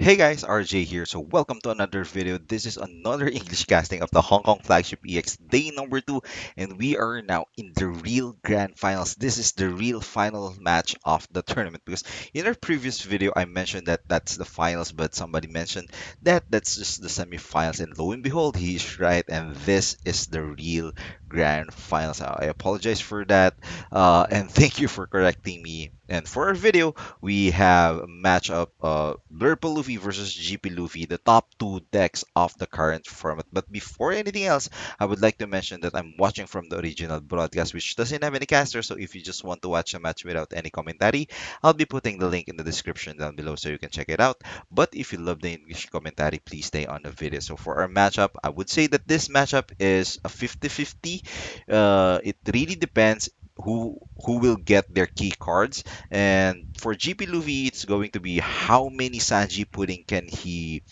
Hey guys, RJ here. So welcome to another video. This is another English casting of the Hongkong Flagship EX day number 2, and we are now in the real grand finals. This is the real final match of the tournament because in our previous video I mentioned that that's the finals, but somebody mentioned that that's just the semifinals, and lo and behold, he's right, and this is the real grand finals. I apologize for that, and thank you for correcting me. And for our video, we have a matchup Blue Purple Luffy versus GP Luffy, the top two decks of the current format. But before anything else, I would like to mention that I'm watching from the original broadcast, which doesn't have any caster. So if you just want to watch a match without any commentary, I'll be putting the link in the description down below so you can check it out. But if you love the English commentary, please stay on the video. So for our matchup, I would say that this matchup is a 50-50. It really depends who will get their key cards. And for GP Luffy, it's going to be how many Sanji pudding can he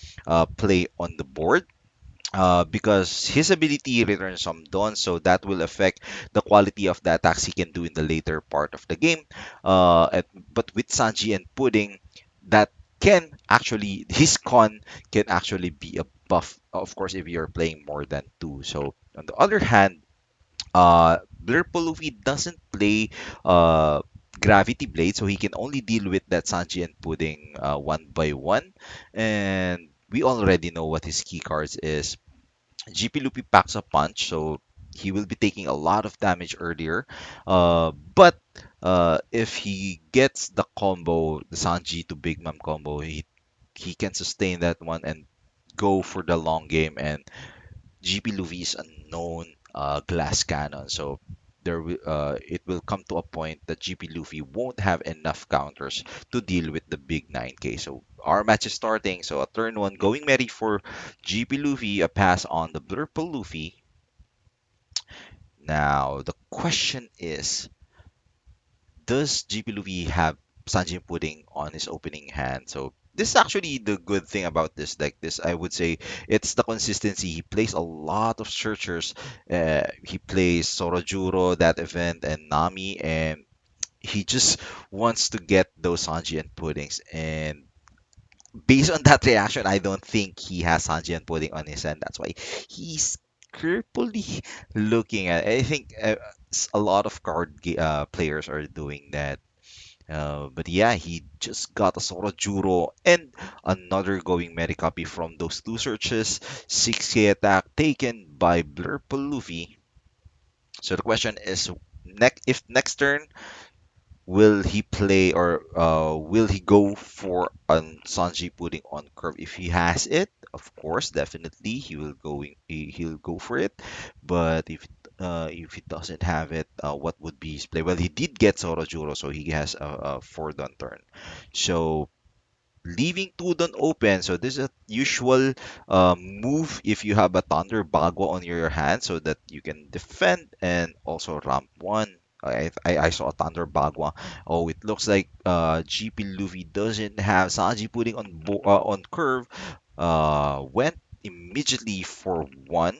play on the board. Because his ability returns some Dawn, so that will affect the quality of the attacks he can do in the later part of the game. But with Sanji and Pudding, that can actually, his con can actually be a buff, of course, if you're playing more than two. So on the other hand, Blur Luffy doesn't play Gravity Blade, so he can only deal with that Sanji and Pudding one by one. And we already know what his key cards is. GP Luffy packs a punch, so he will be taking a lot of damage earlier. But if he gets the combo, the Sanji to Big Mom combo, he can sustain that one and go for the long game. And GP Luffy is a known glass cannon, so it will come to a point that GP Luffy won't have enough counters to deal with the big 9K. So our match is starting. So a turn one going merry for GP Luffy, a pass on the Purple Luffy. Now the question is, does GP Luffy have Sanjin Pudding on his opening hand? So this is actually the good thing about this deck. This I would say it's the consistency. He plays a lot of searchers. He plays Sorojuro that event and Nami, and he just wants to get those Sanji and Puddings. And based on that reaction, I don't think he has Sanji and Pudding on his hand. That's why he's carefully looking at. I think a lot of players are doing that. But yeah, he just got a Sorojuro and another going Meri copy from those two searches. 6K attack taken by Blurple Luffy. So the question is, if next turn, will he play or will he go for an Sanji Pudding on curve? If he has it, of course, definitely he'll go for it. But if he doesn't have it, what would be his play? Well, he did get Sorojuro, so he has a 4 down turn. So leaving 2 down open. So this is a usual move if you have a Thunder Bagua on your hand so that you can defend and also ramp 1. I saw a Thunder Bagua. Oh, it looks like GP Luffy doesn't have Sanji putting on curve. Went immediately for 1.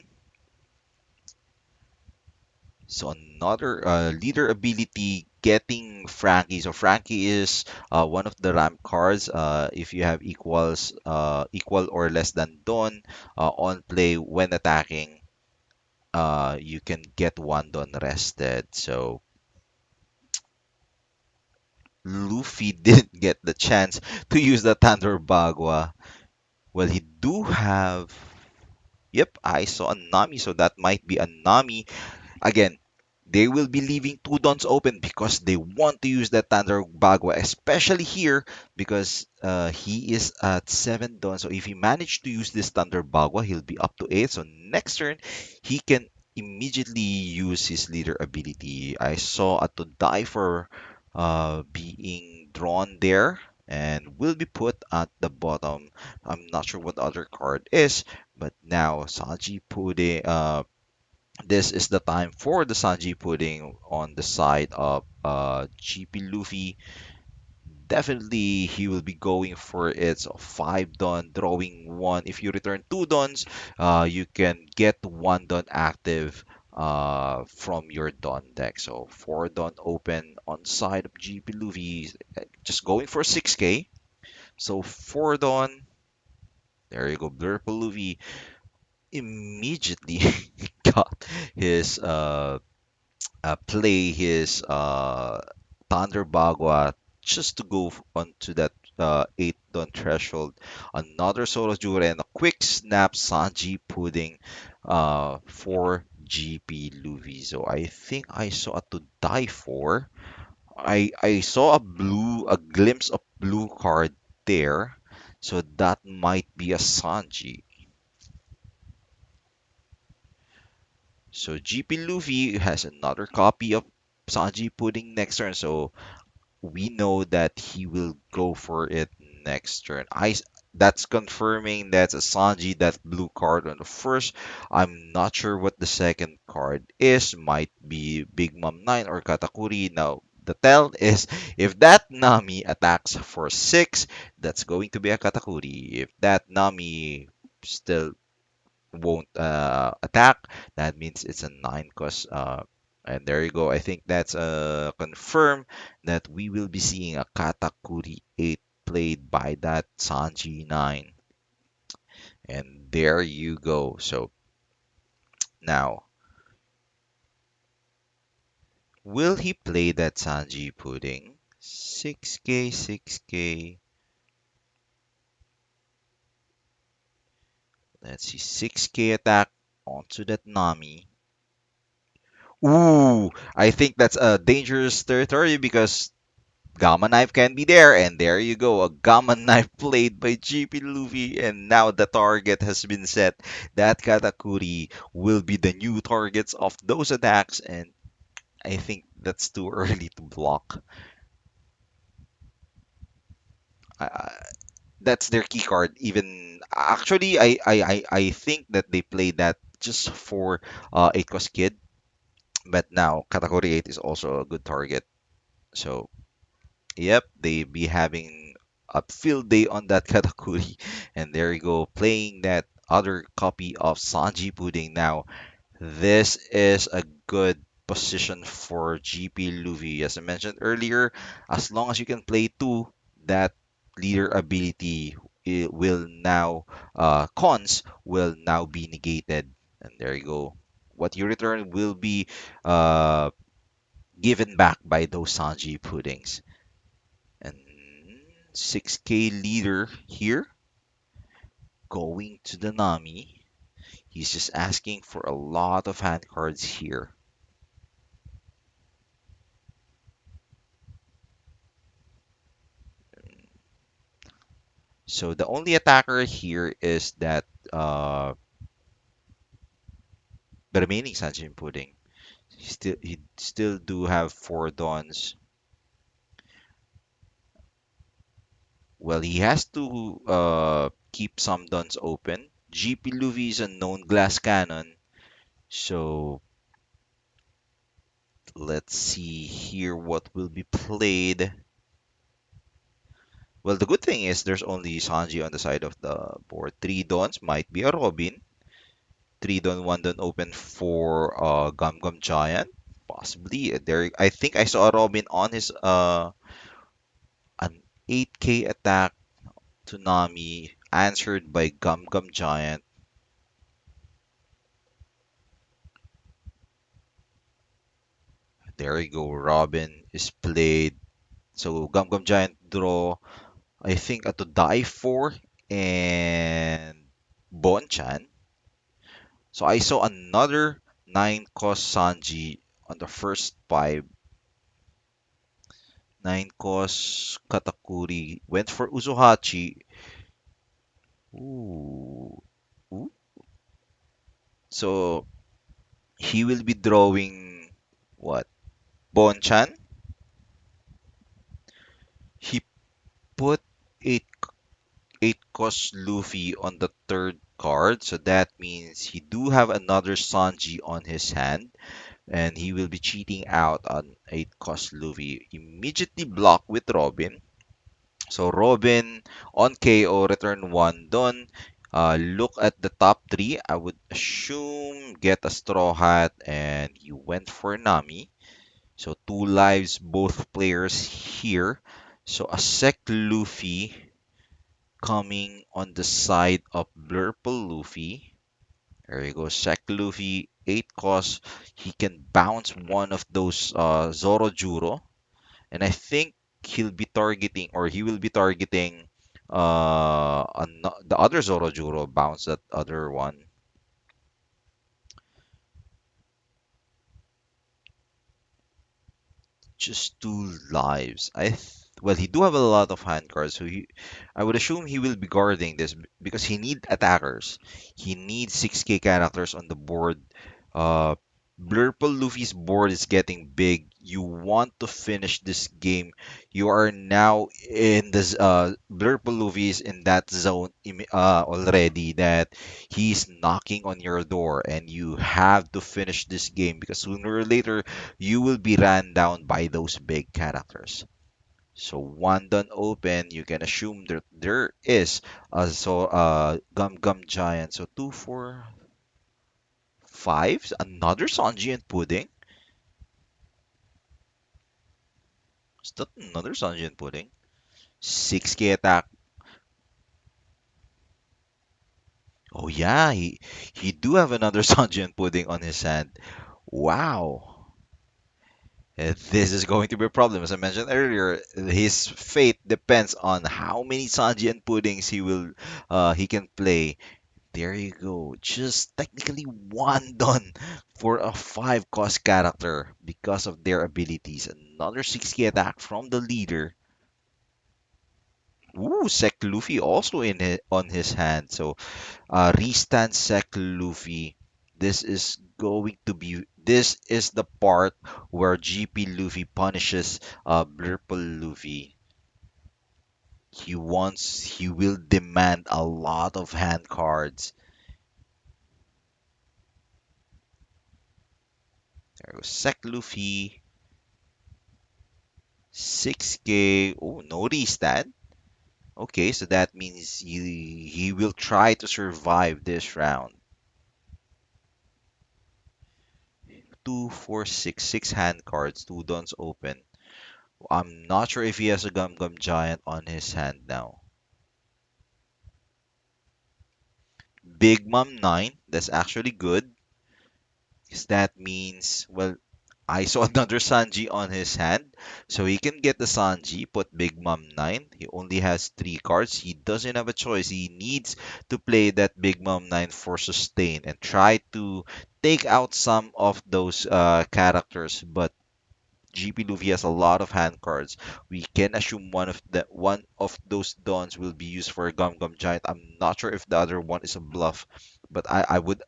So another leader ability getting Frankie. So Frankie is one of the ramp cards. If you have equal or less than Dawn on play when attacking, you can get 1 Dawn rested. So Luffy didn't get the chance to use the Thunder Bagua. Well, he do have. Yep, I saw a Nami, so that might be a Nami. Again, they will be leaving 2 dons open because they want to use that Thunder Bagua, especially here because he is at 7 dons. So if he managed to use this Thunder Bagua, he'll be up to 8. So next turn, he can immediately use his leader ability. I saw a to die for being drawn there and will be put at the bottom. I'm not sure what the other card is, but now Saji Pude this is the time for the Sanji pudding on the side of GP Luffy. Definitely, he will be going for its 5 Don, drawing 1. If you return 2 Dons, you can get 1 Don active from your Don deck. So 4 Don open on side of GP Luffy, just going for 6K. So 4 Don. There you go. Blue Purple Luffy immediately got his play his Thunder Bagua just to go onto that 8 don threshold. Another solo jure and a quick snap Sanji pudding for GP Luffy. So I think I saw a to die for. I saw a glimpse of blue card there. So that might be a Sanji. So GP Luffy has another copy of Sanji pudding next turn. So we know that he will go for it next turn. That's confirming that's a Sanji, that blue card on the first. I'm not sure what the second card is. Might be Big Mom 9 or Katakuri. Now, the tell is if that Nami attacks for 6, that's going to be a Katakuri. If that Nami still won't attack, that means it's a 9 cause and there you go. I think that's confirmed that we will be seeing a Katakuri 8 played by that Sanji 9. And there you go. So now, will he play that Sanji pudding? 6k, 6k. Let's see, 6k attack onto that Nami. Ooh, I think that's a dangerous territory because Gamma Knife can be there, and there you go, a Gamma Knife played by GP Luffy, and now the target has been set. That Katakuri will be the new targets of those attacks, and I think that's too early to block. Uh, that's their key card. Even actually, I think that they played that just for 8 cost kid, but now Katakuri 8 is also a good target. So yep, they be having a field day on that Katakuri. And there you go, playing that other copy of Sanji Pudding. Now, this is a good position for GP Luffy. As I mentioned earlier, as long as you can play two, that leader ability will now, cons will now be negated. And there you go. What you return will be uh, given back by those Sanji puddings. And 6k leader here going to the Nami. He's just asking for a lot of hand cards here. So the only attacker here is that the remaining Sanjin Pudding. He still do have 4 dons. Well, he has to keep some dons open. GP Luffy is a known glass cannon. So let's see here what will be played. Well, the good thing is there's only Sanji on the side of the board. 3 dons might be a Robin. 3 don, 1 don open for Gum Gum Giant. Possibly. There I think I saw a Robin on his an 8k attack to Nami answered by Gum Gum Giant. There you go. Robin is played. So Gum Gum Giant draw I think a to die for and Bonchan. So I saw another 9 cost Sanji on the first 5. 9 cost Katakuri went for Uzuhachi. Ooh. Ooh. So he will be drawing what? Bonchan. He put 8 cost Luffy on the third card. So that means he do have another Sanji on his hand. And he will be cheating out on 8 cost Luffy. Immediately block with Robin. So Robin on KO, return 1 done. Look at the top 3. I would assume get a Straw Hat and he went for Nami. So 2 lives, both players here. So a Sec Luffy coming on the side of Blue Purple Luffy. There you go, Sec Luffy, 8 cost. He can bounce one of those Zoro Juro, and I think he'll be targeting, or he will be targeting the other Zoro Juro, bounce that other one. Just 2 lives. Well, he do have a lot of hand cards, so I would assume he will be guarding this because he need attackers. He needs 6k characters on the board. Uh, Blurple Luffy's board is getting big. You want to finish this game. You are now in this Blurple Luffy is in that zone already that he's knocking on your door, and you have to finish this game because sooner or later you will be ran down by those big characters. So one done open, you can assume that there is a Gum Gum Giant. So 2, 4, 5, another Sanji and Pudding. Is that another Sanji and Pudding? 6k attack. Oh yeah, he do have another Sanji and Pudding on his hand. Wow. This is going to be a problem. As I mentioned earlier, his fate depends on how many Sanji and Puddings he can play. There you go. Just technically one done for a 5 cost character because of their abilities. Another 6k attack from the leader. Ooh, Sek Luffy also on his hand. So restand Sek Luffy. This is the part where GP Luffy punishes Blurple Luffy. He will demand a lot of hand cards. There goes Sek Luffy, 6k. Oh, no restand. Okay, so that means he will try to survive this round. 2, 4, 6, 6 hand cards, 2 dons open. I'm not sure if he has a Gum Gum Giant on his hand now. Big Mom 9, that's actually good. Because that means, well, I saw another Sanji on his hand. So he can get the Sanji, put Big Mom 9. He only has 3 cards. He doesn't have a choice. He needs to play that Big Mom 9 for sustain and try to take out some of those characters. But GP Luffy has a lot of hand cards. We can assume one of those dons will be used for a Gum Gum Giant. I'm not sure if the other one is a bluff, but I would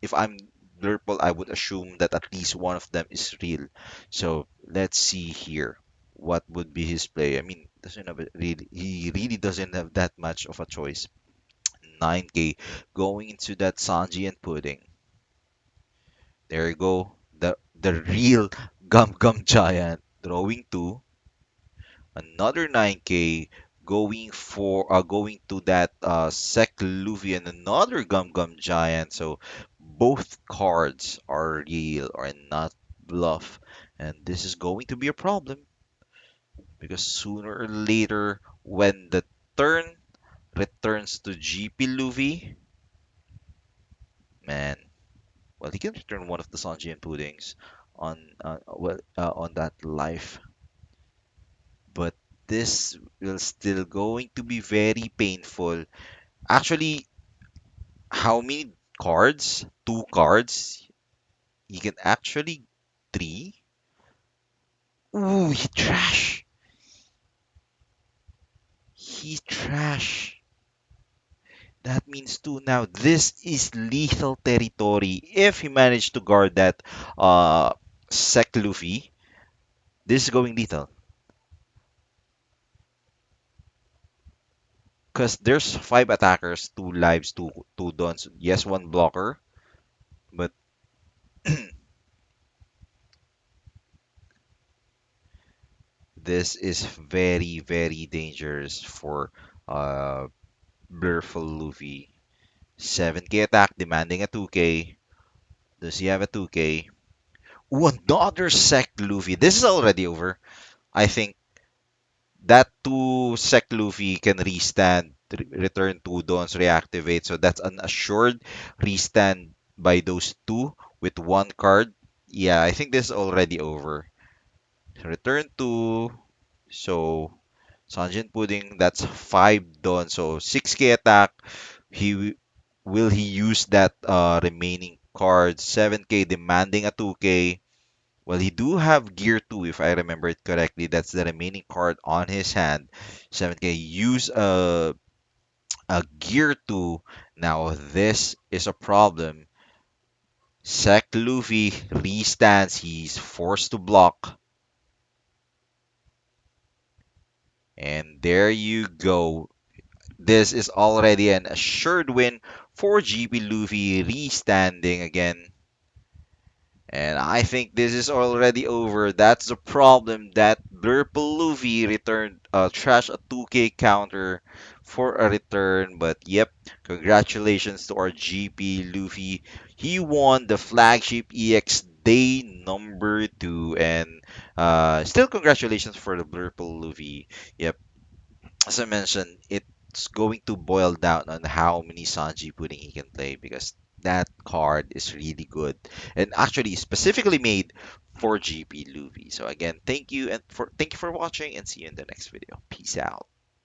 if I'm Blurple, I would assume that at least one of them is real. So let's see here. What would be his play? I mean, doesn't have a really he really doesn't have that much of a choice. 9k going into that Sanji and Pudding. There you go. The real Gum Gum Giant drawing 2. Another 9k going to that Sec Luffy and another Gum Gum Giant. So both cards are real or not bluff. And this is going to be a problem because sooner or later when the turn returns to GP Luffy, man, well, he can return one of the Sanji and Puddings on that life, but this will still going to be very painful. Actually, how many cards? 2 cards. He can actually 3. Ooh, he trash. He trash. That means 2 now. This is lethal territory. If he managed to guard that Sec Luffy, this is going lethal. Because there's 5 attackers, 2 lives, two dons. Yes, 1 blocker, but this is very, very dangerous for uh Blurful Luffy. 7k attack, demanding a 2k. Does he have a 2k? Ooh, another Sec Luffy. This is already over. I think that two Sec Luffy can restand, return two Dons, reactivate. So that's an assured restand by those two with one card. Yeah, I think this is already over. Return two. So Sanjin Pudding, that's five Dons. So 6k attack. Will he use that remaining card? 7k demanding a 2k. Well, he do have Gear 2 if I remember it correctly. That's the remaining card on his hand. 7k. Use a Gear 2. Now this is a problem. Sec Luffy restands. He's forced to block. And there you go. This is already an assured win for GP Luffy restanding again. And I think this is already over. That's the problem. That Purple Luffy returned trash a 2k counter for a return. But yep, congratulations to our GP Luffy. He won the flagship EX day number 2. And still congratulations for the Purple Luffy. Yep, as I mentioned, it's going to boil down on how many Sanji pudding he can play because that card is really good and actually specifically made for GP Luffy. So again, thank you for watching and see you in the next video. Peace out.